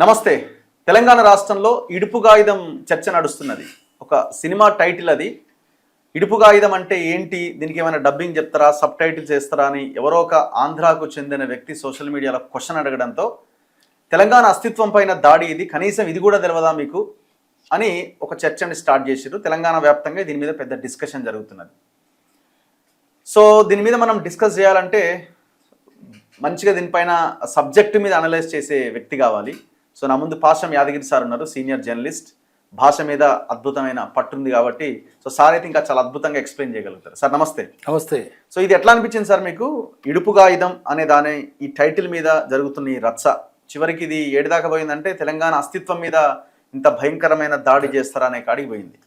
నమస్తే. తెలంగాణ రాష్ట్రంలో ఇడుపుగాయిదం చర్చ నడుస్తున్నది. ఒక సినిమా టైటిల్ అది. ఇడుపుగాయిదం అంటే ఏంటి, దీనికి ఏమైనా డబ్బింగ్ చెప్తారా, సబ్ టైటిల్స్ వేస్తారా అని ఎవరో ఒక ఆంధ్రాకు చెందిన వ్యక్తి సోషల్ మీడియాలో క్వశ్చన్ అడగడంతో తెలంగాణ అస్తిత్వం పైన దాడి ఇది, కనీసం ఇది కూడా తెలియదా మీకు అని ఒక చర్చని స్టార్ట్ చేశారు. తెలంగాణ వ్యాప్తంగా దీని మీద పెద్ద డిస్కషన్ జరుగుతున్నది. సో దీని మీద మనం డిస్కస్ చేయాలంటే మంచిగా దీనిపైన సబ్జెక్టు మీద అనలైజ్ చేసే వ్యక్తి కావాలి. సో నా ముందు పాషం యాదగిరి సార్ ఉన్నారు, సీనియర్ జర్నలిస్ట్. భాష మీద అద్భుతమైన పట్టుంది కాబట్టి సో సార్ అయితే ఇంకా చాలా అద్భుతంగా ఎక్స్ప్లెయిన్ చేయగలుగుతారు. సార్ నమస్తే. నమస్తే. సో ఇది ఎట్లా అనిపించింది సార్ మీకు, ఇడుపుగాయిదం అనే దాని ఈ టైటిల్ మీద జరుగుతున్న ఈ రచ్చ చివరికి ఇది ఏడు దాకా పోయిందంటే తెలంగాణ అస్తిత్వం మీద ఇంత భయంకరమైన దాడి చేస్తారా అనే కాడికి పోయింది.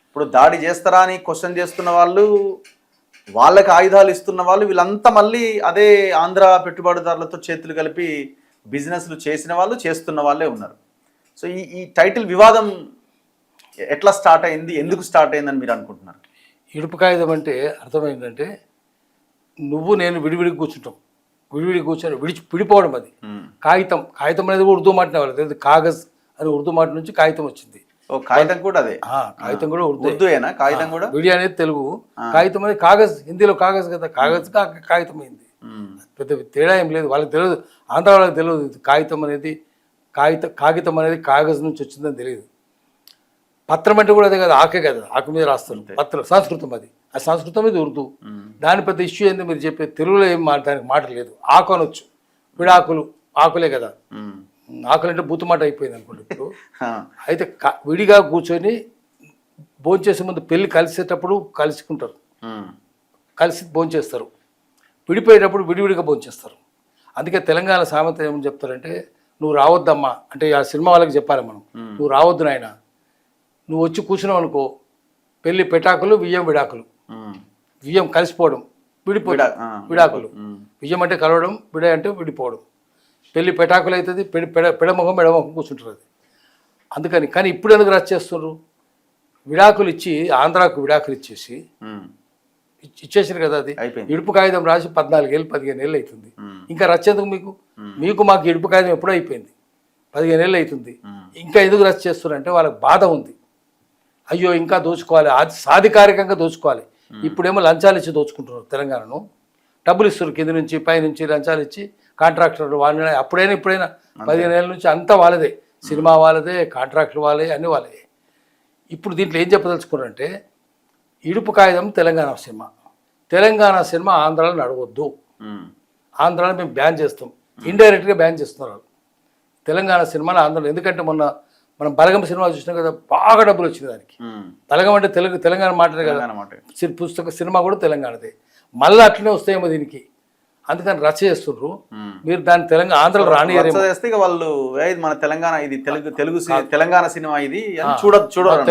ఇప్పుడు దాడి చేస్తారా అని క్వశ్చన్ చేస్తున్న వాళ్ళు, వాళ్ళకి ఆయుధాలు ఇస్తున్న వాళ్ళు, వీళ్ళంతా మళ్ళీ అదే ఆంధ్ర పెట్టుబడిదారులతో చేతులు కలిపి బిజినెస్లు చేసిన వాళ్ళు, చేస్తున్న వాళ్ళే ఉన్నారు. సో ఈ టైటిల్ వివాదం ఎట్లా స్టార్ట్ అయింది, ఎందుకు స్టార్ట్ అయిందని మీరు అనుకుంటున్నారు? ఇడుపు కాగితం అంటే అర్థమైందంటే నువ్వు నేను విడివిడి కూర్చుంటాం, విడివిడి కూర్చొని విడిపోవడం. అది కాగితం. కాగితం అనేది ఉర్దూ మాట వాళ్ళు, కాగజ్ అని ఉర్దూ మాట నుంచి కాగితం వచ్చింది. కాగితం కూడా అదే, కాగితం కూడా ఉర్దూయేనా? కాగితం కూడా విడి అనేది తెలుగు, కాగితం అనేది కాగజ్, హిందీలో కాగజ్ కదా, కాగజ్ కాగితం అయింది. పెద్ద తేడా ఏం లేదు, వాళ్ళకి తెలియదు, ఆంధ్ర వాళ్ళకి తెలియదు కాగితం అనేది కాగితం అనేది కాగజ్ నుంచి వచ్చిందని తెలియదు. పత్రం అంటే కూడా అదే కదా, ఆకే కదా, ఆకు మీద రాస్తారు. పత్రం సంస్కృతం, అది ఆ సంస్కృతం మీద ఉర్దూ. దాని పెద్ద ఇష్యూ ఏంది మీరు చెప్పే, తెలుగులో ఏం దానికి మాట లేదు. ఆకు అనొచ్చు, విడాకులు ఆకులే కదా, ఆకులు అంటే బూతుమాట అయిపోయింది అనుకోండి ఇప్పుడు. అయితే విడిగా కూర్చొని భోంచేసే ముందు పెళ్ళి కలిసేటప్పుడు కలుసుకుంటారు, కలిసి భోంచేస్తారు. విడిపోయేటప్పుడు విడివిడిగా భోంచేస్తారు. అందుకే తెలంగాణ సామెత ఏమని చెప్తారంటే, నువ్వు రావద్దమ్మా అంటే ఆ సినిమా వాళ్ళకి చెప్పాలి మనం, నువ్వు రావద్దు నాయన, నువ్వు వచ్చి కూర్చున్నావు అనుకో, పెళ్ళి పెటాకులు, బియ్యం విడాకులు. బియ్యం కలిసిపోవడం, విడాకులు. బియ్యం అంటే కలవడం, విడ అంటే విడిపోవడం. పెళ్ళి పెటాకులు అవుతుంది, పెడముఖం కూర్చుంటారు. అది అందుకని. కానీ ఇప్పుడు ఎందుకు రచ్చ చేస్తున్నారు? విడాకులు ఇచ్చి, ఆంధ్రాకు విడాకులు ఇచ్చేసారు కదా. అది ఇడుపు కాగితం రాసి 14 ఏళ్ళు 15 ఏళ్ళు అవుతుంది. ఇంకా రచ్చేందుకు మీకు మాకు ఇడుపు కాగితం ఎప్పుడూ అయిపోయింది, 15 ఏళ్ళు అవుతుంది. ఇంకా ఎందుకు రచ్చ చేస్తున్నారంటే వాళ్ళకి బాధ ఉంది. అయ్యో ఇంకా దోచుకోవాలి, సాధికారికంగా దోచుకోవాలి. ఇప్పుడేమో లంచాలు ఇచ్చి దోచుకుంటున్నారు తెలంగాణను. డబ్బులు ఇస్తారు కింద నుంచి పై నుంచి, లంచాలు ఇచ్చి కాంట్రాక్టర్లు వాళ్ళని. అప్పుడైనా ఇప్పుడైనా 15 ఏళ్ళ నుంచి అంతా వాళ్ళదే, సినిమా వాళ్ళదే, కాంట్రాక్టులు వాళ్ళే, అన్నీ వాళ్ళే. ఇప్పుడు దీంట్లో ఏం చెప్పదలుచుకున్నారంటే, ఇడుపు కాగితం తెలంగాణ సినిమా ఆంధ్రాలో నడవద్దు, ఆంధ్రాలో మేము బ్యాన్ చేస్తాం, ఇండైరెక్ట్గా బ్యాన్ చేస్తున్నారు తెలంగాణ సినిమాని ఆంధ్రలో. ఎందుకంటే మొన్న మనం బలగం సినిమా చూసినాం కదా, బాగా డబ్బులు వచ్చింది దానికి. బలగం అంటే తెలంగాణ మాటనే కదా, పుస్తక సినిమా కూడా తెలంగాణదే. మళ్ళీ అట్లనే వస్తాయేమో దీనికి, అందుకని రచ్చ చేస్తున్నారు. మీరు దాన్ని తెలంగాణ ఆంధ్రలో రానియరేమో వాళ్ళు, మన తెలంగాణ ఇది తెలుగు తెలంగాణ సినిమా ఇది చూడ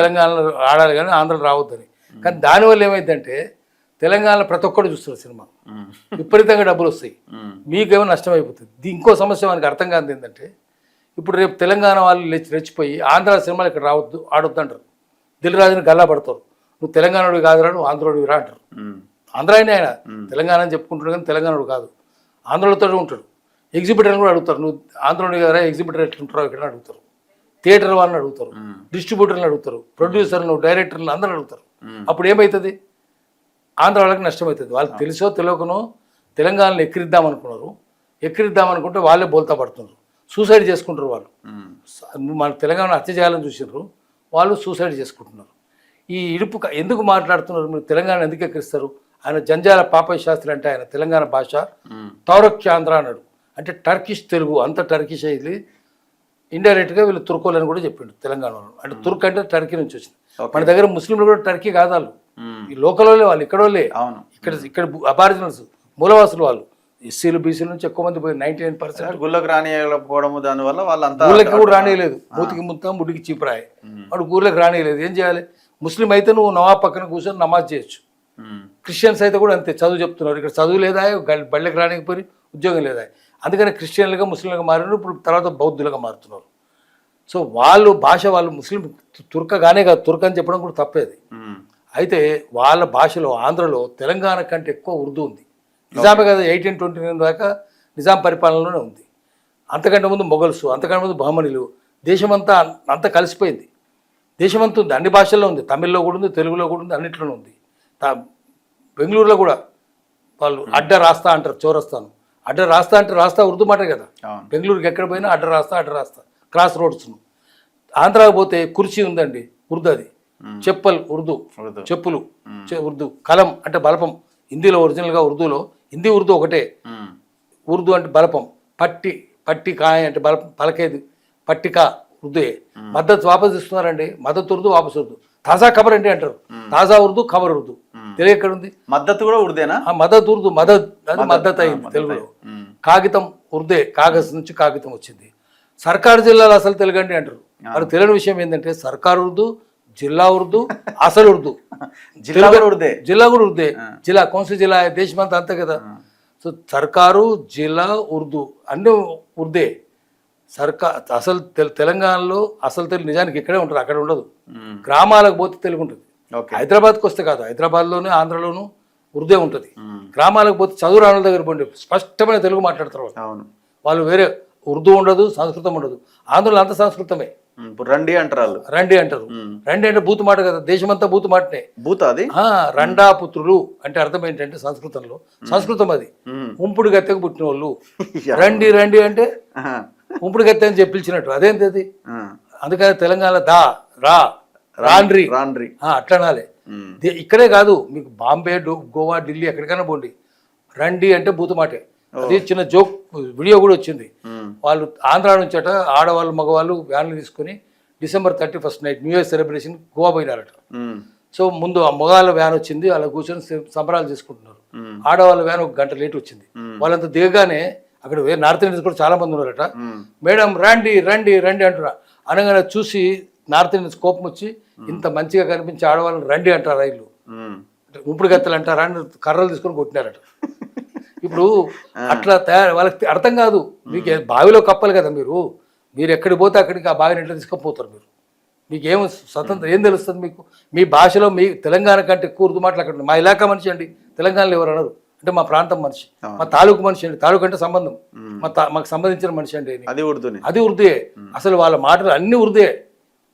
తెలంగాణలో ఆడాలి కానీ ఆంధ్రలో రావద్దని. కానీ దానివల్ల ఏమైందంటే తెలంగాణలో ప్రతి ఒక్కరు చూస్తారు సినిమా, విపరీతంగా డబ్బులు వస్తాయి, మీకేమో నష్టం అయిపోతుంది. ఇంకో సమస్య మనకి అర్థం కాదు ఏంటంటే, ఇప్పుడు రేపు తెలంగాణ వాళ్ళు రెచ్చిపోయి ఆంధ్ర సినిమాలు ఇక్కడ రావద్దు, ఆడొద్దు అంటారు. దిల్ రాజుని గల్లా పడతారు, నువ్వు తెలంగాణోడు కాదురా, నువ్వు ఆంధ్రోడివి రా అంటారు. ఆంధ్ర అయినా ఆయన తెలంగాణ అని చెప్పుకుంటాడు కానీ తెలంగాణోడు కాదు, ఆంధ్రలతో ఉంటాడు. ఎగ్జిబిటర్ని కూడా అడుగుతారు, నువ్వు ఆంధ్రోడి కదా, ఎగ్జిబిటర్ ఎట్లుంటారో ఇక్కడ అడుగుతారు. థియేటర్ వాళ్ళని అడుగుతారు, డిస్ట్రిబ్యూటర్ని అడుగుతారు, ప్రొడ్యూసర్లు, డైరెక్టర్లు అందరూ అడుగుతారు. అప్పుడు ఏమవుతుంది? ఆంధ్ర వాళ్ళకి నష్టమవుతుంది. వాళ్ళకి తెలుసో తెలియకనో తెలంగాణలో ఎక్కిరిద్దామనుకుంటే వాళ్ళే బోల్తా పడుతున్నారు, సూసైడ్ చేసుకుంటారు. వాళ్ళు మన తెలంగాణ హత్య చేయాలని చూసినారు, వాళ్ళు సూసైడ్ చేసుకుంటున్నారు. ఈ ఇడుపు ఎందుకు మాట్లాడుతున్నారు మీరు, తెలంగాణ ఎందుకు ఎక్కిరిస్తారు? ఆయన జంజాల పాపయ్య శాస్త్రి అంటే ఆయన తెలంగాణ భాష తౌరక్యాంధ్ర అన్నాడు, అంటే టర్కిష్ తెలుగు, అంత టర్కిష్ అయింది. ఇండైరెక్ట్గా వీళ్ళు తుర్కోలని కూడా చెప్పిండు తెలంగాణలో. అంటే తుర్క్ అంటే టర్కీ నుంచి వచ్చింది. మన దగ్గర ముస్లింలు కూడా టర్కీ కాదు, వాళ్ళు ఈ లోకల్ వాళ్ళే, వాళ్ళు ఇక్కడ వాళ్ళే. ఇక్కడ అబారిజినల్స్, మూలవాసులు వాళ్ళు. ఎస్సీలు బీసీల నుంచి ఎక్కువ మంది పోయి 99% గుళ్ళకి రానియకపోవడం, దానివల్ల వాళ్ళంతా ఊళ్ళకి కూడా రానియలేదు. మూతికి ముత్తం ముడికి చీపురాయి, వాడు ఊళ్ళకి రానియలేదు. ఏం చేయాలి? ముస్లిం అయితే నువ్వు నవాబ్ పక్కన కూర్చొని నమాజ్ చేయొచ్చు. క్రిస్టియన్స్ అయితే కూడా అంతే, చదువు చెప్తున్నారు. ఇక్కడ చదువు లేదా, బళ్ళకి రానికపోయి ఉద్యోగం లేదా. అందుకని క్రిస్టియన్లుగా ముస్లింలుగా మారినారు, ఇప్పుడు తర్వాత బౌద్ధులుగా మారుతున్నారు. సో వాళ్ళు భాష, వాళ్ళు ముస్లిం తుర్కగానే కాదు, తుర్క్ అని చెప్పడం కూడా తప్పేది. అయితే వాళ్ళ భాషలో ఆంధ్రలో తెలంగాణ కంటే ఎక్కువ ఉర్దూ ఉంది. నిజామే కదా, 1829 దాకా నిజాం పరిపాలనలోనే ఉంది. అంతకంటే ముందు మొఘల్స్, అంతకంటే ముందు బహమనీలు, దేశమంతా అంతా కలిసిపోయింది. దేశమంతా ఉంది, అన్ని భాషల్లో ఉంది, తమిళ్లో కూడా ఉంది, తెలుగులో కూడా ఉంది, అన్నింటిలో ఉంది. బెంగళూరులో కూడా వాళ్ళు అడ్డ రాస్తా అంటారు, చౌరస్తాను. అడ్డ రాస్తా అంటే రాస్తా ఉర్దూ మాట కదా. బెంగళూరుకి ఎక్కడ పోయినా అడ్డ రాస్తా క్రాస్ రోడ్స్ను. ఆంధ్రాకి పోతే కుర్చీ ఉందండి, ఉర్దూ అది. చెప్పల్ ఉర్దూ, చెప్పులు ఉర్దూ. కలం అంటే బలపం, హిందీలో ఒరిజినల్గా ఉర్దూలో, హిందీ ఉర్దూ ఒకటే. ఉర్దూ అంటే బలపం. పట్టి కాయ అంటే బలపం, పలకేది పట్టికా ఉర్దూయే. మద్దతు వాపసు ఇస్తున్నారండి, మద్దతు ఉర్దూ వాపసు ఉర్దూ. తాజా ఖబర్ అంటే అంటారు, తాజా ఉర్దూ ఖబర్ ఉర్దూ. తెలుగు ఎక్కడ ఉంది? మద్దతు కూడా ఉర్దేనా? మద్దతు ఉర్దూ, మద్దతు అయింది తెలుగులో. కాగితం ఉర్దే, కాగజ్ నుంచి కాగితం వచ్చింది. సర్కారు జిల్లాలో అసలు తెలుగు అండి అంటారు. వాళ్ళకి తెలియని విషయం ఏంటంటే సర్కారు ఉర్దూ, జిల్లా ఉర్దూ, అసలు ఉర్దూ. జిల్లా కూడా ఉర్దే, జిల్లా కౌన్సిల్ జిల్లా దేశమంతా అంతే కదా. సో సర్కారు, జిల్లా, ఉర్దూ అన్నీ ఉర్దే. అసలు తెలంగాణలో అసలు తెలుగు నిజానికి ఇక్కడే ఉంటుంది, అక్కడ ఉండదు. గ్రామాలకు పోతే తెలుగు ఉంటుంది. హైదరాబాద్కి వస్తే కాదు, హైదరాబాద్లోనే ఆంధ్రలోనూ ఉర్దే ఉంటుంది. గ్రామాలకు పోతే చదువు రానుల దగ్గర పోండి, స్పష్టమైన తెలుగు మాట్లాడతారు వాళ్ళు. వేరే ఉర్దూ ఉండదు, సంస్కృతం ఉండదు. ఆంధ్రలో అంత సంస్కృతమే. రండి అంటారు, రండి అంటే బూతు మాట కదా, దేశమంతా బూతు మాటనే. బూత అది రండా పుత్రులు అంటే అర్థం ఏంటంటే సంస్కృతంలో, సంస్కృతం అది. ఉంపుడు గత్తెకు పుట్టిన వాళ్ళు. రండి అంటే ఉంపుడు గత్తె అని పిలిచినట్టు, అదేంటి అది. అందుకని తెలంగాణ రాండ్రి అట్లా అనాలి. ఇక్కడే కాదు, మీకు బాంబే, గోవా, ఢిల్లీ ఎక్కడికైనా పోండి, రండి అంటే బూతు మాటే. అది చిన్న జోక్ వీడియో కూడా వచ్చింది. వాళ్ళు ఆంధ్ర నుంచి అట ఆడవాళ్ళు మగవాళ్ళు వ్యాన్లు తీసుకుని December 31st night new year celebration Goa పోయినారట. సో ముందు ఆ మగవాళ్ళ వ్యాన్ వచ్చింది, అలా కూర్చొని సంబరాలు చేసుకుంటున్నారు. ఆడవాళ్ళ వ్యాన్ 1 గంట లేట్ వచ్చింది. వాళ్ళంతా దిగగానే అక్కడ నార్త్ ఇండియన్స్ కూడా చాలా మంది ఉన్నారట. మేడం రండి అంటున్నా అనగానే చూసి నార్త్ ఇండియన్స్ కోపం వచ్చి, ఇంత మంచిగా కనిపించే ఆడవాళ్ళని రండి అంటారు రైళ్ళు, ఉంపుడు గత్తెలు అంటారా అని కర్రలు తీసుకొని కొట్టినారట. ఇప్పుడు అట్లా వాళ్ళకి అర్థం కాదు. మీకు బావిలో కప్పాలి కదా, మీరు ఎక్కడికి పోతే అక్కడికి ఆ బావిని ఎట్లా తీసుకుపోతారు మీరు? మీకేం స్వతంత్రం ఏం తెలుస్తుంది మీకు? మీ భాషలో మీ తెలంగాణ కంటే ఎక్కువ ఉర్దూ మాటలు అక్కడ. మా ఇలాకా మనిషి అండి తెలంగాణలో ఎవరు అనరు, అంటే మా ప్రాంతం మనిషి, మా తాలూకు మనిషి అండి, తాలూకు అంటే సంబంధం, మాకు సంబంధించిన మనిషి అండి, అది ఉర్దూయే. అసలు వాళ్ళ మాటలు అన్ని ఉర్దే.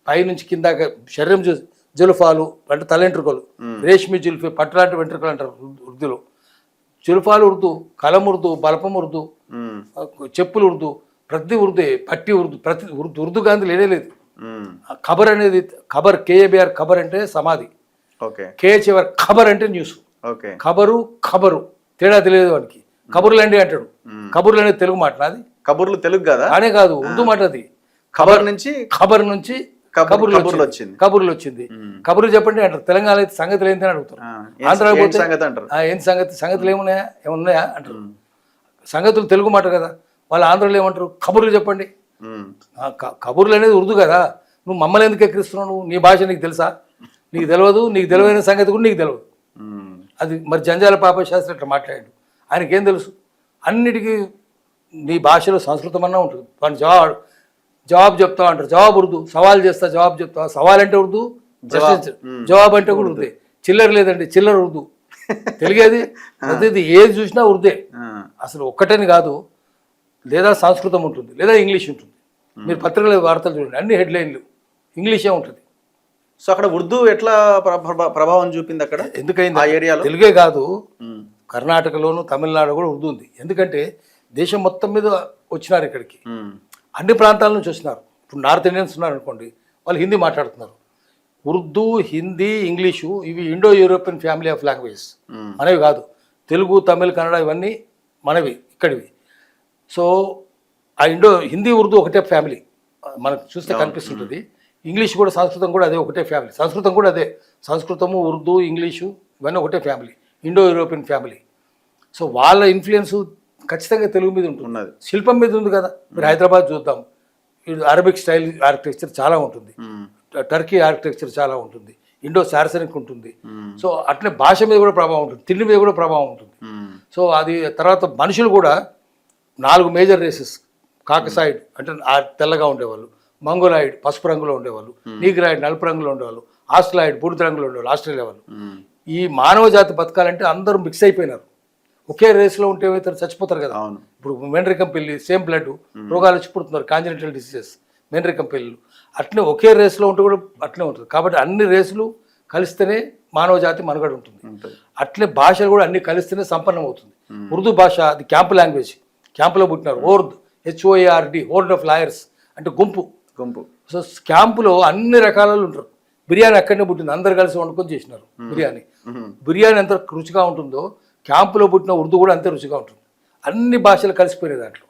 పైనుంచి కిందాక శరీరం జులుఫాలు అంటే తలెంట్రుకలు, రేష్మి జుల్ఫీ పట్టులాంటి వెంట్రుకలు అంటారు ఉర్దూలో. జులుఫాలు ఉర్దూ, కలం ఉర్దూ, బలపం ఉర్దూ, చెప్పులు ఉర్దూ, ప్రతి ఉర్దే. పట్టి ఉర్దూ, ప్రతి ఉర్దూ గాంధీ లేదు. ఖబర్ అనేది KABR ఖబర్ అంటే సమాధి, KHR ఖబర్ అంటే న్యూస్. ఖబరు తేడా తెలియదు వాడికి. కబుర్లు అండి అంటాడు. కబుర్లు అనేది తెలుగు మాట, అది కబుర్లు తెలుగు కదా అనే కాదు, ఉర్దూ మాట అది. ఖబర్ నుంచి కబుర్లు వచ్చింది. కబుర్లు చెప్పండి అంటారు. తెలంగాణ అయితే సంగతులు ఏంటి అని అడుగుతారు. ఆంధ్రాకి పోతే ఏంటి సంగతులు ఏమున్నాయా అంటారు. సంగతులు తెలుగు మాట కదా, వాళ్ళు ఆంధ్రలో ఏమంటారు? కబుర్లు చెప్పండి. కబుర్లు అనేది ఉర్దూ కదా. నువ్వు మమ్మల్ని ఎందుకు ఎక్కిరిస్తున్నావు? నువ్వు నీ భాష నీకు తెలుసా? నీకు తెలియదు, నీకు తెలియని సంగతి కూడా నీకు తెలియదు. అది మరి జంజాల పాప శాస్త్రి అట్లా మాట్లాడాడు. ఆయనకేం తెలుసు? అన్నిటికీ నీ భాషలో సంస్కృతం అన్నా ఉంటుంది. వాడిని జవాబు చెప్తావు అంటారు, జవాబు ఉర్దూ. సవాల్ చేస్తా, జవాబు చెప్తావా? సవాల్ అంటే ఉర్దూ, జవాబు అంటే కూడా ఉర్దే. చిల్లర లేదండి, చిల్లర ఉర్దూ. తెలిగేది ప్రతిది ఏది చూసినా ఉర్దే. అసలు ఒక్కటని కాదు, లేదా సంస్కృతం ఉంటుంది, లేదా ఇంగ్లీష్ ఉంటుంది. మీరు పత్రికల వార్తలు చూడండి, అన్ని హెడ్లైన్లు ఇంగ్లీషే ఉంటుంది. సో అక్కడ ఉర్దూ ఎట్లా ప్రభావం చూపింది అక్కడ? ఎందుకైంది ఆ ఏరియాలో? తెలుగే కాదు, కర్ణాటకలోను తమిళనాడు కూడా ఉర్దూ ఉంది. ఎందుకంటే దేశం మొత్తం మీద వచ్చినారు ఇక్కడికి, అన్ని ప్రాంతాల నుంచి వచ్చినారు. ఇప్పుడు నార్త్ ఇండియన్స్ ఉన్నారు అనుకోండి, వాళ్ళు హిందీ మాట్లాడుతున్నారు. ఉర్దూ, హిందీ, ఇంగ్లీషు ఇవి Indo European family of languages, మనవి కాదు. తెలుగు, తమిళ్, కన్నడ ఇవన్నీ మనవి, ఇక్కడివి. సో ఆ హిందీ, ఉర్దూ ఒకటే ఫ్యామిలీ మనకు చూస్తే కనిపిస్తుంటుంది. ఇంగ్లీష్ కూడా, సంస్కృతం కూడా అదే ఒకటే ఫ్యామిలీ. సంస్కృతం కూడా అదే, సంస్కృతము, ఉర్దూ, ఇంగ్లీషు ఇవన్నీ ఒకటే family, Indo European family. So వాళ్ళ ఇన్ఫ్లుయెన్స్ ఖచ్చితంగా తెలుగు మీద ఉంటుంది, శిల్పం మీద ఉంది కదా. మీరు హైదరాబాద్ చూద్దాం, అరబిక్ స్టైల్ ఆర్కిటెక్చర్ చాలా ఉంటుంది, టర్కీ ఆర్కిటెక్చర్ చాలా ఉంటుంది, ఇండో సారసనిక్ ఉంటుంది. సో అట్లే భాష మీద కూడా ప్రభావం ఉంటుంది, తిండి మీద కూడా ప్రభావం ఉంటుంది. సో అది తర్వాత మనుషులు కూడా 4 మేజర్ రేసెస్. కాకసాయిడ్ అంటే తెల్లగా ఉండేవాళ్ళు, మంగోలాయిడ్ పసుపు రంగులో ఉండేవాళ్ళు, నీగ్రాయిడ్ నలుపు రంగులో ఉండేవాళ్ళు, ఆస్ట్రలాయిడ్ బూడిద రంగులో ఉండేవాళ్ళు, ఆస్ట్రేలియా వాళ్ళు. ఈ మానవ జాతి బతకాలంటే అందరూ మిక్స్ అయిపోయినారు. ఒకే రేస్లో ఉంటే ఏమవుతారు, చచ్చిపోతారు కదా. అవును. ఇప్పుడు మెనరికం పెళ్ళి సేమ్ బ్లడ్, రోగాలు వచ్చి పుడుతున్నారు, కాంజనిటల్ డిసీజెస్, మెనరికం పెళ్ళిళ్ళు. అట్లనే ఒకే రేస్లో ఉంటే కూడా అట్లనే ఉంటుంది. కాబట్టి అన్ని రేసులు కలిస్తేనే మానవ జాతి మనుగడ ఉంటుంది. అట్లే భాషలు కూడా అన్ని కలిస్తేనే సంపన్నం అవుతుంది. ఉర్దూ భాష అది క్యాంప్ లాంగ్వేజ్, క్యాంపులో పుట్టినారు. Hoard, HOARD, hoard of lawyers అంటే గుంపు. సో క్యాంపులో అన్ని రకాలలో ఉంటారు. బిర్యానీ అక్కడనే పుట్టింది, అందరు కలిసి వండుకొని చేసినారు బిర్యానీ. బిర్యానీ ఎంత రుచిగా ఉంటుందో క్యాంపులో పుట్టిన ఉర్దూ కూడా అంతే రుచిగా ఉంటుంది. అన్ని భాషలు కలిసిపోయినాయి దాంట్లో,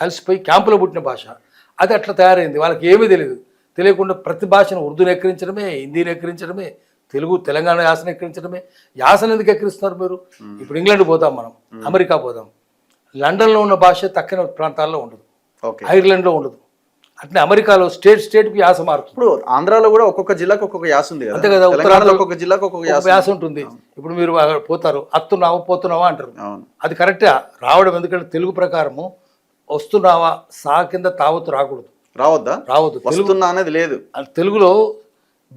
కలిసిపోయి క్యాంపులో పుట్టిన భాష అది అట్లా తయారైంది. వాళ్ళకి ఏమీ తెలియకుండా ప్రతి భాషను ఉర్దూని ఎక్కిరించడమే, హిందీని ఎక్కిరించడమే, తెలుగు తెలంగాణ యాసను ఎక్కిరించడమే. యాసను ఎందుకు ఎక్కిరిస్తున్నారు మీరు? ఇప్పుడు ఇంగ్లాండ్ పోదాం, మనం అమెరికా పోదాం, లండన్లో ఉన్న భాష తక్కిన ప్రాంతాల్లో ఉండదు, ఐర్లాండ్లో ఉండదు. అట్లనే అమెరికాలో స్టేట్కి యాస మారుతుంది. ఇప్పుడు ఆంధ్రాలో కూడా ఒక్కొక్క జిల్లాకు ఒక్కొక్క యాస ఉంది అంతే కదా. ఉత్తరాంధ్రలో ఒక్కొక్క జిల్లాకు ఒక్కొక్క యాస ఉంటుంది. ఇప్పుడు మీరు పోతారు, అత్తున్నావా పోతున్నావా అంటారు. అది కరెక్టే రావడం, ఎందుకంటే తెలుగు ప్రకారము వస్తున్నావా సా కింద తావత్తు రాకూడదు, రావద్దు. వస్తున్నా అనేది లేదు. తెలుగులో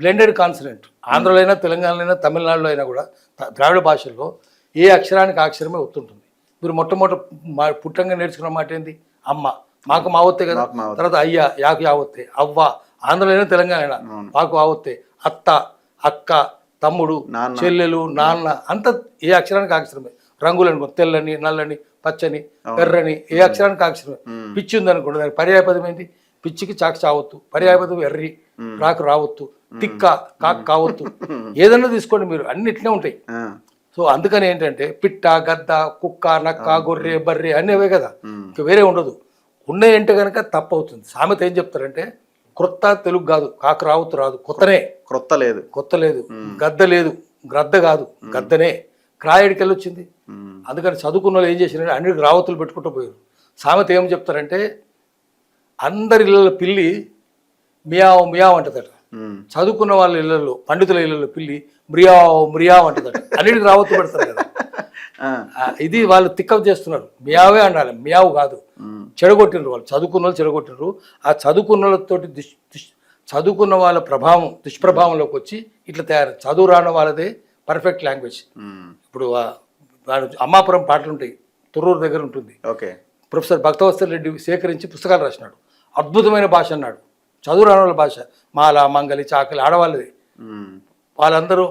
బ్లెండెడ్ కాన్సనెంట్. ఆంధ్రలో అయినా, తెలంగాణలో అయినా, తమిళనాడులో అయినా కూడా ద్రావిడ భాషల్లో ఏ అక్షరానికి ఆ అక్షరమే ఒత్తుంటుంది. మీరు మొట్టమొదటి పుట్టంగా నేర్చుకున్న మాట ఏంది? అమ్మ. మాకు మావొత్తే కదా. తర్వాత అయ్యా, యాకు యావొత్తే. అవ్వ ఆంధ్రలో అయినా తెలంగాణ అయినా మాకు ఆవొత్తే. అత్త, అక్క, తమ్ముడు, చెల్లెలు, నాన్న అంత ఏ అక్షరానికి అక్షరమే. రంగులు అనుకో, తెల్లని, నల్లని, పచ్చని, ఎర్రని, ఏ అక్షరానికి అక్షరమే. పిచ్చి ఉంది అనుకోండి, దానికి పర్యాయపదం ఏంటి? పిచ్చికి చాకు చావొత్తు, పర్యాయపదం ఎర్రి, రాకు రావొత్తు, తిక్క కాకు కావొత్తు. ఏదన్నా తీసుకోండి మీరు, అన్నిట్లే ఉంటాయి. సో అందుకని ఏంటంటే పిట్ట, గద్ద, కుక్క, నక్క, గొర్రె, బర్రె అనేవే కదా, ఇంకా వేరే ఉండదు. ఉన్నాయంటే కనుక తప్పు అవుతుంది. సామెత ఏం చెప్తారంటే క్రొత్త తెలుగు కాదు, కాకు రావత్తు రాదు, కొత్త లేదు, గద్ద లేదు, గ్రద్ద కాదు, గద్దనే. క్రాయడికెళ్ళి వచ్చింది. అందుకని చదువుకున్న వాళ్ళు ఏం చేసినారంటే అన్నిటికి రావత్తులు పెట్టుకుంటూ పోయారు. సామెత ఏం చెప్తారంటే అందరి ఇళ్ళలో పిల్లి మియావ్ మియావ్ అంటదట, చదువుకున్న వాళ్ళ ఇళ్ళల్లో, పండితుల ఇళ్ళలో పిల్లి మ్రియావ్ అంటదట. అన్నిటికి రావత్తు పెడతారు కదా. ఇది వాళ్ళు తిక్కవ చేస్తున్నారు. మియావే అనాలి, మియావు కాదు. చెడగొట్టినరు వాళ్ళు, చదువుకున్న వాళ్ళు చెడగొట్టినరు. ఆ చదువుకున్న వాళ్ళతోటి చదువుకున్న వాళ్ళ ప్రభావం దుష్ప్రభావంలోకి వచ్చి ఇట్లా తయారు. చదువు రాని వాళ్ళదే పర్ఫెక్ట్ లాంగ్వేజ్. ఇప్పుడు అమ్మాపురం పాటలు ఉంటాయి, తుర్రూరు దగ్గర ఉంటుంది. ప్రొఫెసర్ భక్తవత్సల రెడ్డి సేకరించి పుస్తకాలు రాసినాడు. అద్భుతమైన భాష అన్నాడు. చదువు రాని వాళ్ళ భాష. మాల, మంగలి, చాకలి ఆడవాళ్ళది. వాళ్ళందరూ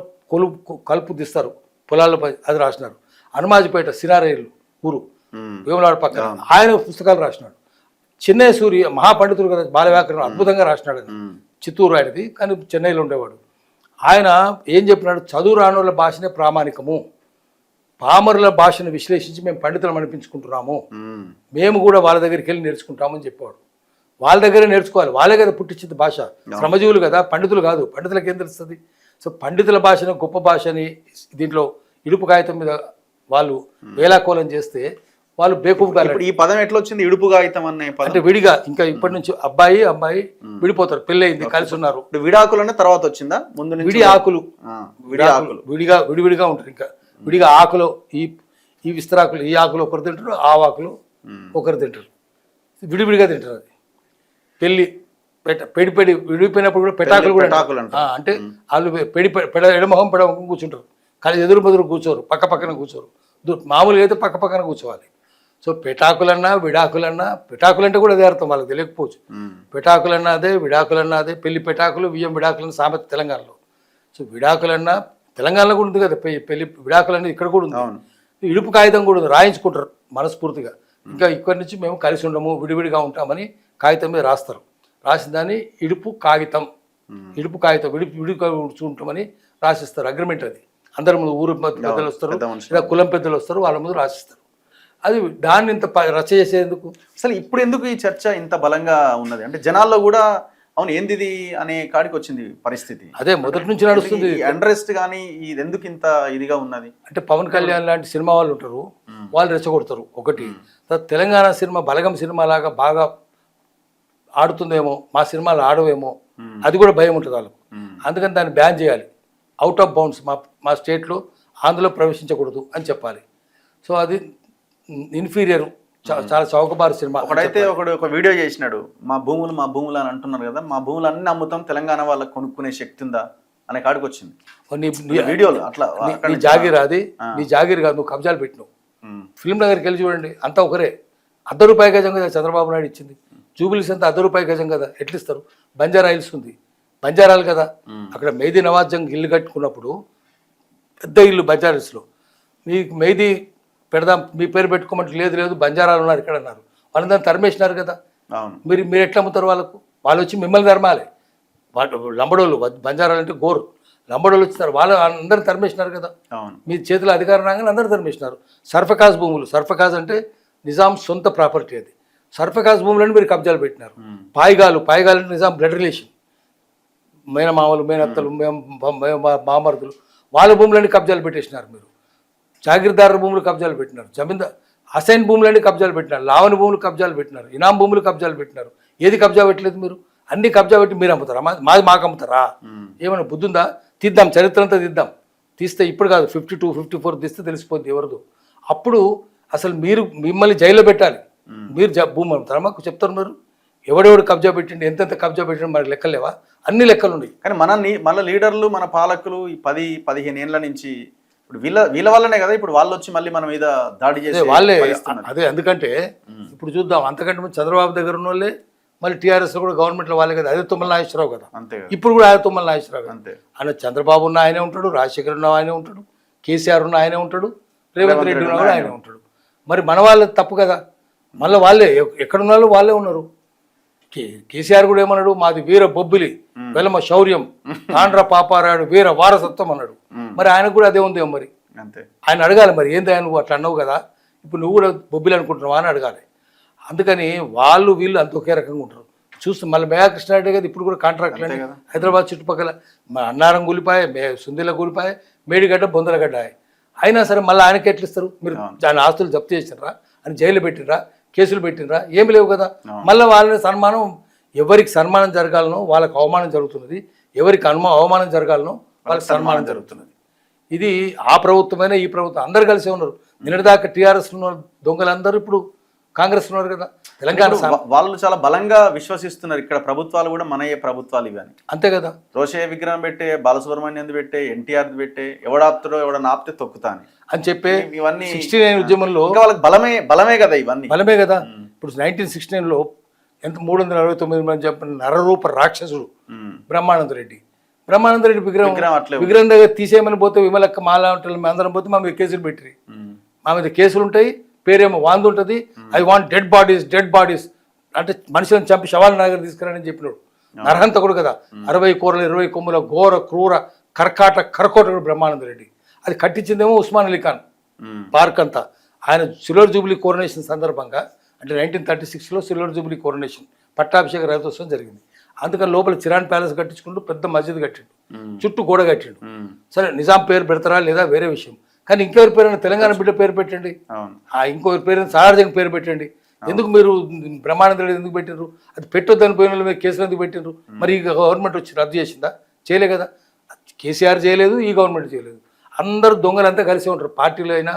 కలుపు తీస్తారు పొలాల్లో, అది రాసినారు. హనుమాజిపేట సినారేళ్ళు ఊరు, వేములాడ పక్కన, ఆయన పుస్తకాలు రాసినాడు. చెన్నై సూరి మహాపండితుడు కదా, బాల వ్యాకరణం అద్భుతంగా రాసినాడు. చిత్తూరు ఆయనది, కానీ చెన్నైలో ఉండేవాడు. ఆయన ఏం చెప్పినాడు? చదువు రాని వాళ్ళ భాషనే ప్రామాణికము, పామరుల భాషను విశ్లేషించి మేము పండితులం అనిపించుకుంటున్నాము, మేము కూడా వాళ్ళ దగ్గరికి వెళ్ళి నేర్చుకుంటామని చెప్పాడు. వాళ్ళ దగ్గరే నేర్చుకోవాలి, వాళ్ళే కదా పుట్టించింది భాష. శ్రమజీవులు కదా, పండితులు కాదు. పండితులకు ఏం తెలుస్తుంది? సో పండితుల భాషను, గొప్ప భాషని దీంట్లో ఇడుపు కాగితం మీద వాళ్ళు వేలాకోలం చేస్తే వాళ్ళు బేకూఫ్గా. ఈ పదం ఎట్లా వచ్చింది? ఇడుపు కాగితం అనే అంటే విడిగా, ఇంకా ఇప్పటి నుంచి అబ్బాయి అమ్మాయి విడిపోతారు, పెళ్ళయింది, కలిసి ఉన్నారు. విడాకులు అనే తర్వాత వచ్చిందా? ముందు విడి ఆకులు, విడివిడిగా ఉంటారు. ఇంకా విడిగా ఆకులు, ఈ విస్తరాకులు, ఈ ఆకులు ఒకరు తింటారు, ఆ ఆకులు ఒకరు తింటారు, విడివిడిగా తింటారు. అది పెళ్ళి విడిపోయినప్పుడు కూడా పెటాకులు కూడా అంటే వాళ్ళు ఎడమొహం పెడమొహం కూర్చుంటారు, కానీ ఎదురు బదురు కూర్చోరు, పక్క పక్కన కూర్చోరు. మామూలుగా అయితే పక్క పక్కన కూర్చోవాలి. సో పెటాకులన్నా విడాకులన్నా, పెటాకులంటే కూడా అదే అర్థం, వాళ్ళకి తెలియకపోవచ్చు. పెటాకులన్నా అదే, విడాకులన్నా అదే. పెళ్లి పెటాకులు, బియ్యం విడాకులన్న సామెత తెలంగాణలో. సో విడాకులన్నా తెలంగాణలో కూడా ఉంది కదా, పెళ్లి విడాకులన్నీ ఇక్కడ కూడా ఉంది. ఇడుపు కాగితం కూడా ఉంది, రాయించుకుంటారు మనస్ఫూర్తిగా. ఇంకా ఇక్కడి నుంచి మేము కలిసి ఉండము, విడివిడిగా ఉంటామని కాగితం మీద రాస్తారు. రాసిన దాన్ని ఇడుపు కాగితం, విడిగా ఉంటామని రాసిస్తారు. అగ్రిమెంట్ అది. అందరి ముందు ఊరు పెద్దలు వస్తారు, లేదా కులం పెద్దలు వస్తారు, వాళ్ళ ముందు రాసిస్తారు. అది దాన్ని ఇంత రచ చేసేందుకు అసలు ఇప్పుడు ఎందుకు ఈ చర్చ ఇంత బలంగా ఉన్నది? అంటే జనాల్లో కూడా అవును ఏంది ఇది అనే కాడికి వచ్చింది పరిస్థితి. అదే మొదటి నుంచి నడుస్తుంది ఇంట్రెస్ట్. కానీ ఇది ఎందుకు ఇంత ఇదిగా ఉన్నది అంటే పవన్ కళ్యాణ్ లాంటి సినిమా వాళ్ళు ఉంటారు, వాళ్ళు రెచ్చగొడతారు. ఒకటి తెలంగాణ సినిమా బలగం సినిమా లాగా బాగా ఆడుతుందేమో, మా సినిమాలు ఆడవేమో, అది కూడా భయం ఉంటుంది వాళ్ళకు. అందుకని దాన్ని బ్యాన్ చేయాలి. అవుట్ ఆఫ్ బౌండ్స్, మా స్టేట్లో ఆంధ్రలో ప్రవేశించకూడదు అని చెప్పాలి. సో అది ఇన్ఫీరియర్, చాలా చౌకబారు సినిమా. ఒకడైతే ఒక వీడియో చేసినాడు, మా భూములు అని అంటున్నారు కదా, మా భూములు అన్ని అమ్ముతాం, తెలంగాణ వాళ్ళకి కొనుక్కునే శక్తి ఉందా అనే కాడికి వచ్చింది వీడియోలు. అట్లా నీ జాగీర్, అది నీ జాగీర్ కాదు, నువ్వు కబ్జాలు పెట్టినావు, ఫిల్మ్ నగర్కి వెళ్ళి చూడండి, అంతా ఒకరే. ₹1 గజం కదా చంద్రబాబు నాయుడు ఇచ్చింది. జూబిలీస్ అంతా ₹1 గజం కదా, ఎట్లా ఇస్తారు? బంజారా హిల్స్ ఉంది, బంజారాలు కదా. అక్కడ మెహదీ నవాజ్ జంగ్ ఇల్లు కట్టుకున్నప్పుడు పెద్ద ఇల్లు బంజారా హిల్స్లో, మీకు మెహదీ పెడదాం మీ పేరు పెట్టుకోమంటే లేదు లేదు బంజారాలు ఉన్నారు ఇక్కడ అన్నారు. వాళ్ళందరూ తరిమేసినారు కదా. మీరు ఎట్లా అమ్ముతారు వాళ్ళకు? వాళ్ళు వచ్చి మిమ్మల్ని తరమాలి. వాళ్ళు లంబడోళ్ళు, బంజారాలు అంటే గోరు, లంబడోళ్ళు వచ్చినారు, వాళ్ళు అందరూ తరిమేసినారు కదా. మీ చేతిలో అధికారం రాగానే అందరూ తరిమేసినారు. సర్ఫకాజ్ భూములు, సర్ఫకాజ్ అంటే నిజాం సొంత ప్రాపర్టీ, అది సర్ఫకాజ్ భూములను మీరు కబ్జాలు పెట్టినారు. పాయిగాలు అంటే నిజాం బ్లడ్ రిలేషన్, మేనమామలు, మేనత్తలు, మామర్దులు, వాళ్ళ భూములన్నీ కబ్జాలు పెట్టేసినారు మీరు. జాగీర్దారుల భూములు కబ్జాలు పెట్టినారు, జమీందార్ అసైన్ భూములన్నీ కబ్జాలు పెట్టినారు, లావణి భూములు కబ్జాలు పెట్టినారు, ఇనాం భూములు కబ్జాలు పెట్టినారు. ఏది కబ్జా పెట్టలేదు మీరు? అన్ని కబ్జా పెట్టి మీరు అమ్ముతారా? మాది మాకు అమ్ముతారా? ఏమైనా బుద్ధి ఉందా? తీద్దాం, చరిత్ర అంతా తీద్దాం. తీస్తే ఇప్పుడు కాదు, 52, 54 తీస్తే తెలిసిపోద్ది ఎవరిదో. అప్పుడు అసలు మీరు మిమ్మల్ని జైల్లో పెట్టాలి. మీరు భూమి అమ్ముతారా? మాకు చెప్తారు మీరు ఎవడెవడు కబ్జా పెట్టిండి, ఎంతెంత కబ్జా పెట్టిండి, మనకి లెక్కలు లేవా? అన్ని లెక్కలు ఉన్నాయి. కానీ మన లీడర్లు, మన పాలకులు ఈ 10-15 ఏళ్ళ నుంచి ఇప్పుడు వీళ్ళ వల్లనే కదా ఇప్పుడు వాళ్ళు వచ్చి మళ్ళీ మన మీద దాడి చేసి వాళ్ళే. అదే ఎందుకంటే ఇప్పుడు చూద్దాం, అంతకంటే ముందు చంద్రబాబు దగ్గర ఉన్న వాళ్ళే మళ్ళీ టీఆర్ఎస్ కూడా గవర్నమెంట్లో వాళ్ళే కదా. అదే తుమ్మల నాగేశ్వరరావు కదా, ఇప్పుడు కూడా అదే తుమ్మల నాగేశ్వరరావు అంతే. ఆయన చంద్రబాబు ఉన్న ఆయనే ఉంటాడు, రాజశేఖర్ ఉన్న ఆయనే ఉంటాడు, కేసీఆర్ ఉన్న ఆయనే ఉంటాడు, రేవంత్ రెడ్డి ఉన్న కూడా ఆయనే ఉంటాడు. మరి మన వాళ్ళ తప్పు కదా, మళ్ళీ వాళ్ళే ఎక్కడున్న వాళ్ళు వాళ్ళే ఉన్నారు. కేసీఆర్ కూడా ఏమన్నాడు? మాది వీర బొబ్బిలి, వెలమ శౌర్యం, తాండ్ర పాపారాయుడు వీర వారసత్వం అన్నాడు. మరి ఆయనకు కూడా అదే ఉంది. మరి ఆయన అడగాలి, మరి ఏంది ఆయన నువ్వు అట్లా అన్నావు కదా, ఇప్పుడు నువ్వు కూడా బొబ్బిలి అనుకుంటున్నావా అని అడగాలి. అందుకని వీళ్ళు అంత ఒకే రకంగా ఉంటారు. చూస్తే మళ్ళీ మేఘకృష్ణారెడ్డి కదా ఇప్పుడు కూడా కాంట్రాక్ట్లు అండి హైదరాబాద్ చుట్టుపక్కల, అన్నారం గులిపాయ, సుందిల గులిపాయ, మేడిగడ్డ, బొందలగడ్డ. అయినా సరే మళ్ళీ ఆయనకి ఎట్లు ఇస్తారు? మీరు దాని ఆస్తులు జప్తు చేసినరా, అని జైలు పెట్టినరా, కేసులు పెట్టినరా? ఏమి లేవు కదా. మళ్ళీ వాళ్ళని సన్మానం, ఎవరికి సన్మానం జరగాలనో వాళ్ళకి అవమానం జరుగుతున్నది, ఎవరికి అవమానం జరగాలనో వాళ్ళకి సన్మానం జరుగుతున్నది. ఇది ఆ ప్రభుత్వమైనా ఈ ప్రభుత్వం అందరు కలిసే ఉన్నారు. నిన్నటిదాకా టీఆర్ఎస్ ఉన్న దొంగలందరూ ఇప్పుడు కాంగ్రెస్ ఉన్నారు కదా. తెలంగాణ వాళ్ళు చాలా బలంగా విశ్వసిస్తున్నారు ఇక్కడ ప్రభుత్వాలు కూడా మనయే ప్రభుత్వాలు ఇవని. అంతే కదా. రోషయ్య విగ్రహం పెట్టే, బాలసుబ్రహ్మణ్యం పెట్టే, ఎన్టీఆర్ పెట్టే, ఎవడాపుతాడో ఎవడన్నా ఆపితే తొక్కుతా అని చెప్పే ఇవన్నీ 69 ఉద్యమంలో వాళ్ళకి బలమే కదా, ఇవన్నీ బలమే కదా. ఇప్పుడు 1969లో ఎంత 369 మంది చెప్పిన నరరూప రాక్షసుడు బ్రహ్మానంద రెడ్డి విగ్రహం దగ్గర తీసేయమని పోతే విమలక్క మాలాంటి అందరం పోతే మా మీద కేసులు పెట్టిరి. మా మీద కేసులు ఉంటాయి, పేరేమో వాంది ఉంటుంది. ఐ వాంట్ డెడ్ బాడీస్ అంటే మనుషులను చంపి శవాల నగర్ తీసుకురాని చెప్పినాడు. నరహంతకుడు కదా, 60 కోరలు 20 కొమ్ముల ఘోర క్రూర కర్కోటకుడు బ్రహ్మానంద రెడ్డి. అది కట్టించిందేమో ఉస్మాన్ అలీ ఖాన్ పార్క్ అంతా. ఆయన సిల్వర్ జూబ్లీ కోరనేషన్ సందర్భంగా, అంటే 1936లో సిల్వర్ జూబ్లీ కోరనేషన్ పట్టాభిషేక రథోత్సవం జరిగింది. అందుకని లోపల చిరాన్ ప్యాలెస్ కట్టించుకుంటూ పెద్ద మస్జిద్ కట్టిండు, చుట్టూ గోడ కట్టిండు. సరే నిజాం పేరు పెడతారా లేదా వేరే విషయం, కానీ ఇంకెవరి పేరు తెలంగాణ బిడ్డ పేరు పెట్టండి, ఇంకొకరి పేరు సారార్జంగ్ పేరు పెట్టండి. ఎందుకు మీరు బ్రహ్మానంద రెడ్డి ఎందుకు పెట్టినారు? అది పెట్టొద్దని పోయిన వాళ్ళు మీరు కేసులు ఎందుకు పెట్టినారు? మరి ఈ గవర్నమెంట్ వచ్చి రద్దు చేసిందా? చేయలే కదా. కేసీఆర్ చేయలేదు, ఈ గవర్నమెంట్ చేయలేదు. అందరూ దొంగలంతా కలిసే ఉంటారు. పార్టీలు అయినా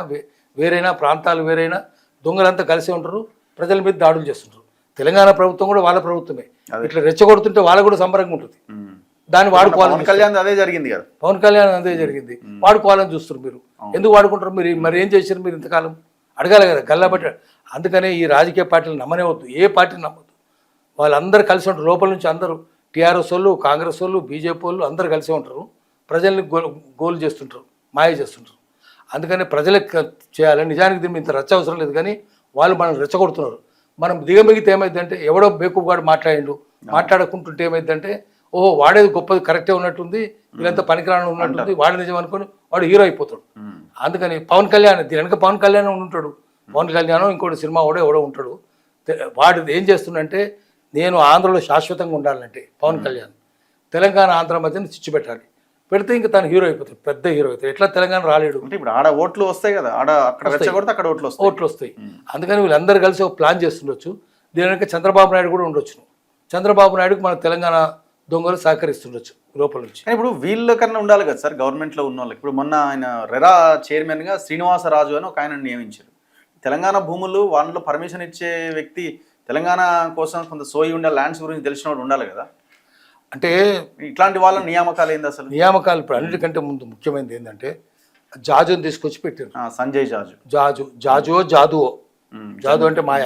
వేరైనా, ప్రాంతాలు వేరైనా, దొంగలంతా కలిసే ఉంటారు, ప్రజల మీద దాడులు చేస్తుంటారు. తెలంగాణ ప్రభుత్వం కూడా వాళ్ళ ప్రభుత్వమే. ఇట్లా రెచ్చగొడుతుంటే వాళ్ళకు కూడా సంబరంగా ఉంటుంది. దాన్ని వాడుకోవాలని అదే జరిగింది కదా, పవన్ కళ్యాణ్ అదే జరిగింది. వాడుకోవాలని చూస్తారు మీరు. ఎందుకు వాడుకుంటారు? మీరు మరి ఏం చేశారు మీరు ఇంతకాలం? అడగాలి కదా, గల్లాబట్టి. అందుకనే ఈ రాజకీయ పార్టీలు నమ్మనే వద్దు, ఏ పార్టీని నమ్మద్దు. వాళ్ళందరూ కలిసి ఉంటారు, లోపల నుంచి అందరూ టీఆర్ఎస్ వాళ్ళు, కాంగ్రెస్ వాళ్ళు, బీజేపీ వాళ్ళు అందరూ కలిసే ఉంటారు. ప్రజల్ని గోలు చేస్తుంటారు, మాయ చేస్తుంటారు. అందుకని ప్రజలకు చేయాలని. నిజానికి దీన్ని ఇంత రచ్చ అవసరం లేదు, కానీ వాళ్ళు మనం రెచ్చగొడుతున్నారు. మనం దిగమిగితే ఏమైందంటే, ఎవడో బేకూగాడు మాట్లాడుకుంటుంటే ఏమైందంటే, ఓహో వాడేది గొప్పది కరెక్టే ఉన్నట్టుంది, వీళ్ళంతా పనికిరాని ఉన్నట్టుంది, వాడు నిజం అనుకుని వాడు హీరో అయిపోతాడు. అందుకని పవన్ కళ్యాణ్, దీని వెనక పవన్ కళ్యాణ్ ఉంటాడు. పవన్ కళ్యాణ్ ఇంకోటి సినిమా ఎవడో ఉంటాడు. వాడు ఏం చేస్తుందంటే, నేను ఆంధ్రలో శాశ్వతంగా ఉండాలంటే పవన్ కళ్యాణ్ తెలంగాణ ఆంధ్ర మధ్యన చిచ్చు పెట్టాలి. పెడితే ఇంకా తను హీరో అయిపోతాడు, పెద్ద హీరో అవుతాడు. ఎట్లా తెలంగాణ రాలేడు అంటే ఇప్పుడు ఆడ ఓట్లు వస్తాయి కదా, అక్కడ ఓట్లు వస్తాయి. అందుకని వీళ్ళందరూ కలిసి ఒక ప్లాన్ చేస్తుండొచ్చు. దీని వెనక చంద్రబాబు నాయుడు కూడా ఉండొచ్చు. చంద్రబాబు నాయుడుకి మన తెలంగాణ దొంగలు సహకరిస్తుండొచ్చు లోపల నుంచి. ఇప్పుడు వీళ్ళ కన్నా ఉండాలి కదా సార్ గవర్నమెంట్లో ఉన్న వాళ్ళకి. ఇప్పుడు మొన్న ఆయన రెరా చైర్మన్గా శ్రీనివాసరాజు అని ఒక ఆయన నియమించారు. తెలంగాణ భూములు వాళ్ళలో పర్మిషన్ ఇచ్చే వ్యక్తి తెలంగాణ కోసం కొంత సోయి ఉండే ల్యాండ్స్ గురించి తెలిసినవాడు ఉండాలి కదా. అంటే ఇట్లాంటి వాళ్ళ నియామకాలు ఏంది అసలు? నియామకాలు ఇప్పుడు అన్నిటికంటే ముందు ముఖ్యమైనది ఏంటంటే, జాజుని తీసుకొచ్చి పెట్టారు. సంజయ్ జాజు. జాదువో జాదు అంటే మాయ.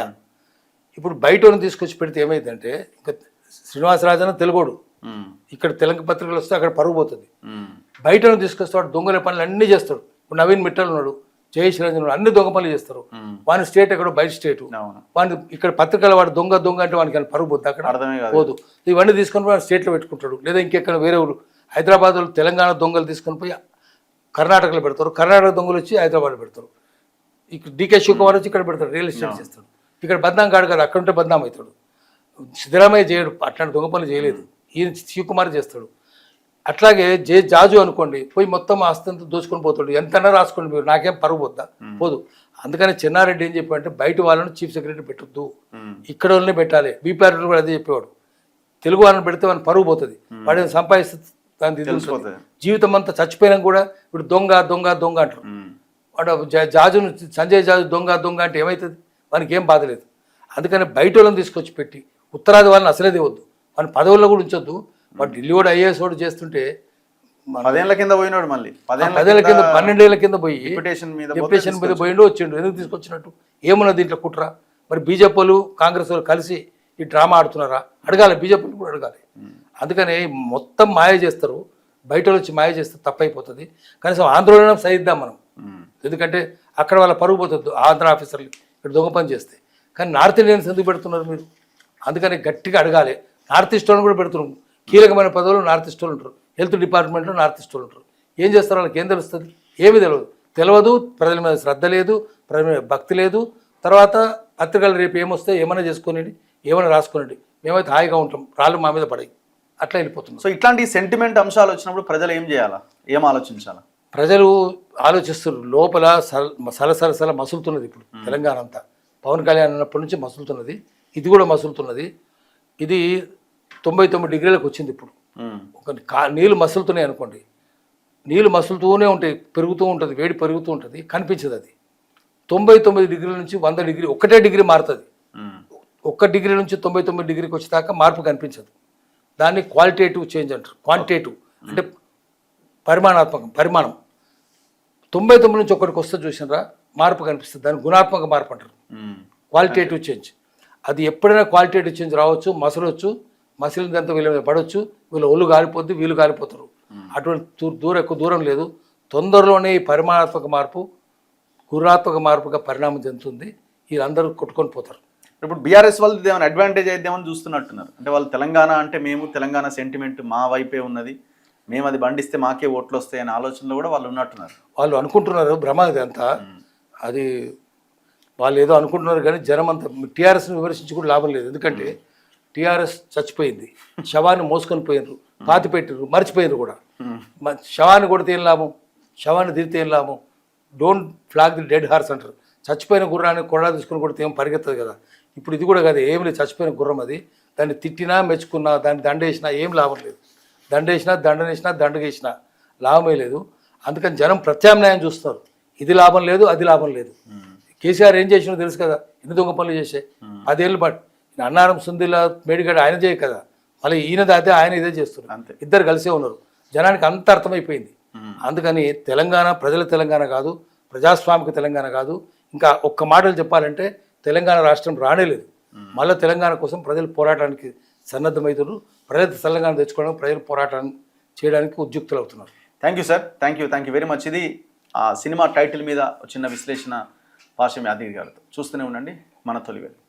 ఇప్పుడు బయట తీసుకొచ్చి పెడితే ఏమైందంటే ఇంకా శ్రీనివాసరాజు తెలుగోడు, ఇక్కడ తెలంగాణ పత్రికలు వస్తే అక్కడ పరుగు పోతుంది. బయట తీసుకొస్తాడు, దొంగల పనులు అన్నీ చేస్తాడు. ఇప్పుడు నవీన్ మిట్టల్ ఉన్నాడు, జయేష్ రంజన్ ఉన్నాడు, అన్ని దొంగ పనులు చేస్తారు. వాని స్టేట్ ఎక్కడో బయట స్టేట్, వాని ఇక్కడ పత్రికల వాడు దొంగ అంటే వానికి పరుగు పోతుంది, అక్కడ పోదు. ఇవన్నీ తీసుకొని వాడు స్టేట్లో పెట్టుకుంటాడు. లేదా ఇంకెక్కడ వేరే ఊరు హైదరాబాద్ తెలంగాణ దొంగలు తీసుకొని పోయి కర్ణాటకలో పెడతారు, కర్ణాటక దొంగలు వచ్చి హైదరాబాద్ పెడతారు. ఇక్కడ డీకే శివకుమార్ వచ్చి ఇక్కడ పెడతాడు, రియల్ ఎస్టేట్ చేస్తాడు. ఇక్కడ బద్నాం కాడు కదా, అక్కడ ఉంటే బద్నాం అవుతాడు. సిద్ధరామయ్య చేయడు, అట్లాంటి దొంగ పనులు చేయలేదు, ఈయన శివకుమార్ చేస్తాడు. అట్లాగే జాజు అనుకోండి, పోయి మొత్తం ఆస్తంతా దోచుకొని పోతాడు. ఎంతన్నా రాసుకోండి మీరు, నాకేం పరుగు పోద్దా, పోదు. అందుకని చెన్నారెడ్డి ఏం చెప్పాడంటే బయట వాళ్ళని చీఫ్ సెక్రటరీ పెట్టొద్దు, ఇక్కడ వాళ్ళనే పెట్టాలి. బీపీఆర్ కూడా అదే చెప్పేవాడు, తెలుగు వాళ్ళని పెడితే వాళ్ళని పరుగు పోతుంది, వాడిని సంపాదిస్తే దాన్ని దిద్దుతుంది. జీవితం అంతా చచ్చిపోయినా కూడా ఇప్పుడు దొంగ దొంగ దొంగ అంటారు. వాడు జాజును సంజయ్ జాజు దొంగ అంటే ఏమవుతుంది, వానికి ఏం బాధ లేదు. అందుకని బయట వాళ్ళని తీసుకొచ్చి పెట్టి ఉత్తరాది వాళ్ళని అసలేదే వద్దు, వాడిని పదవుల్లో కూడా ఉంచొద్దు. వాడు ఢిల్లీ కూడా ఐఏఎస్ వాడు చేస్తుంటే 10 ఏళ్ల కింద పోయినాడు, మళ్ళీ 10 ఏళ్ల కింద 12 ఏళ్ల కింద పోయి డిప్యూటేషన్ మీద పోయిండు, వచ్చిండు. ఎందుకు తీసుకొచ్చినట్టు ఏమన్నా దీంట్లో కుట్ర? మరి బీజేపీ వాళ్ళు కాంగ్రెస్ వాళ్ళు కలిసి ఈ డ్రామా ఆడుతున్నారా? అడగాలి, బీజేపీ కూడా అడగాలి. అందుకని మొత్తం మాయ చేస్తారు, బయట వచ్చి మాయ చేస్తే తప్పైపోతుంది. కనీసం ఆంధ్రలో సహిద్దాం మనం, ఎందుకంటే అక్కడ వాళ్ళ పరుగు పోతుంది ఆంధ్ర ఆఫీసర్లు ఇక్కడ దొంగ పని చేస్తే. కానీ నార్త్ ఇండియన్స్ ఎందుకు పెడుతున్నారు మీరు? అందుకని గట్టిగా అడగాలి. నార్త్ ఈస్ట్ వాళ్ళని కూడా పెడుతున్నాం, కీలకమైన పదవులు నార్త్ ఈస్ట్ వాళ్ళు ఉంటారు, హెల్త్ డిపార్ట్మెంట్లో నార్త్ ఈస్ట్ వాళ్ళు ఉంటారు. ఏం చేస్తారు వాళ్ళకి ఏం తెలుస్తుంది? ఏమీ తెలియదు. ప్రజల మీద శ్రద్ధ లేదు, ప్రజల మీద భక్తి లేదు. తర్వాత పత్రికలు రేపు ఏమొస్తే ఏమైనా చేసుకోనండి, ఏమైనా రాసుకోనండి, మేమైతే హాయిగా ఉంటాం, రాళ్ళు మా మీద పడాయి, అట్లా వెళ్ళిపోతున్నాం. సో ఇట్లాంటి సెంటిమెంట్ అంశాలు వచ్చినప్పుడు ప్రజలు ఏం చేయాలా, ఏం ఆలోచించాలా? ప్రజలు ఆలోచిస్తారు, లోపల సలసలసల మసులుతున్నది. ఇప్పుడు తెలంగాణ అంతా పవన్ కళ్యాణ్ అన్నప్పటి నుంచి మసులుతున్నది, ఇది కూడా మసులుతున్నది. ఇది 99 డిగ్రీలకు వచ్చింది. ఇప్పుడు ఒక నీళ్ళు మసులుతున్నాయి అనుకోండి, నీళ్ళు మసులుతూనే ఉంటాయి, పెరుగుతూ ఉంటుంది, వేడి పెరుగుతూ ఉంటుంది, కనిపించదు. అది 99 డిగ్రీల నుంచి 100 డిగ్రీ, ఒకటే డిగ్రీ మారుతుంది. 1 డిగ్రీ నుంచి 99 డిగ్రీకి వచ్చేదాకా మార్పు కనిపించదు. దాన్ని క్వాలిటేటివ్ చేంజ్ అంటారు. క్వాంటిటేటివ్ అంటే పరిమాణం. 99 నుంచి 1కి వస్తే చూసినరా మార్పు కనిపిస్తుంది, దాన్ని గుణాత్మక మార్పు అంటారు, క్వాలిటేటివ్ చేంజ్. అది ఎప్పుడైనా క్వాలిటేటివ్ చేంజ్ రావచ్చు, మసలవచ్చు, మసిలినంత వీళ్ళ మీద పడవచ్చు, వీళ్ళ ఒళ్ళు కాలిపోద్ది, వీళ్ళు కాలిపోతారు. అటువంటి ఎక్కువ దూరం లేదు. తొందరలోనే ఈ పరిమాణాత్మక మార్పు గుణాత్మక మార్పుగా పరిణామం చెందుతుంది. వీళ్ళందరూ కొట్టుకొని పోతారు. ఇప్పుడు బీఆర్ఎస్ వాళ్ళు ఏమైనా అడ్వాంటేజ్ అయిద్దామని చూస్తున్నట్టున్నారు. అంటే వాళ్ళు తెలంగాణ అంటే మేము తెలంగాణ సెంటిమెంట్ మా వైపే ఉన్నది, మేము అది బండిస్తే మాకే ఓట్లు వస్తాయి అనే ఆలోచనలో కూడా వాళ్ళు ఉన్నట్టున్నారు. వాళ్ళు అనుకుంటున్నారు, భ్రమ అది అంతా. అది వాళ్ళు ఏదో అనుకుంటున్నారు కానీ జనం అంతా టీఆర్ఎస్ని విమర్శించి కూడా లాభం లేదు. ఎందుకంటే టీఆర్ఎస్ చచ్చిపోయింది, శవాన్ని మోసుకొని పోయినరు, పాతి పెట్టిరు, మర్చిపోయినరు కూడా. శవాన్ని కొడితే ఏం లాభం, శవాన్ని తిరిగితే ఏం లాభం? Don't flag the dead horse అంటారు. చచ్చిపోయిన గుర్రాన్ని కొడా తీసుకుని కొడితే ఏం పరిగెత్తదు కదా. ఇప్పుడు ఇది కూడా కదా, ఏం లేదు, చచ్చిపోయిన గుర్రం అది. దాన్ని తిట్టినా మెచ్చుకున్నా, దాన్ని దండేసినా ఏం లాభం లేదు. దండేసినా దండనేసినా దండగేసినా లాభమే లేదు. అందుకని జనం ప్రత్యామ్నాయం చూస్తారు, ఇది లాభం లేదు, అది లాభం లేదు. కేసీఆర్ ఏం చేసినో తెలుసు కదా, ఎన్ని దొంగ పనులు చేసే 10 ఏళ్ళు బట్ అన్నారం సుందిలా మేడిగడ ఆయన చేయ కదా, మళ్ళీ ఈయనది అదే ఆయన ఇదే చేస్తున్నారు, ఇద్దరు కలిసే ఉన్నారు. జనానికి అంత అర్థమైపోయింది. అందుకని తెలంగాణ ప్రజల తెలంగాణ కాదు, ప్రజాస్వామిక తెలంగాణ కాదు. ఇంకా ఒక్క మాటలు చెప్పాలంటే తెలంగాణ రాష్ట్రం రానేలేదు. మళ్ళీ తెలంగాణ కోసం ప్రజలు పోరాటానికి సన్నద్ధమవుతున్నారు. ప్రజలు తెలంగాణ తెచ్చుకోవడానికి ప్రజలు పోరాటం చేయడానికి ఉద్యుక్తులు అవుతున్నారు. Thank you sir, thank you very much. ఇది ఆ సినిమా టైటిల్ మీద చిన్న విశ్లేషణ పాషం యాదగిరి గారితో. చూస్తూనే ఉండండి మన తొలి వెలుగు.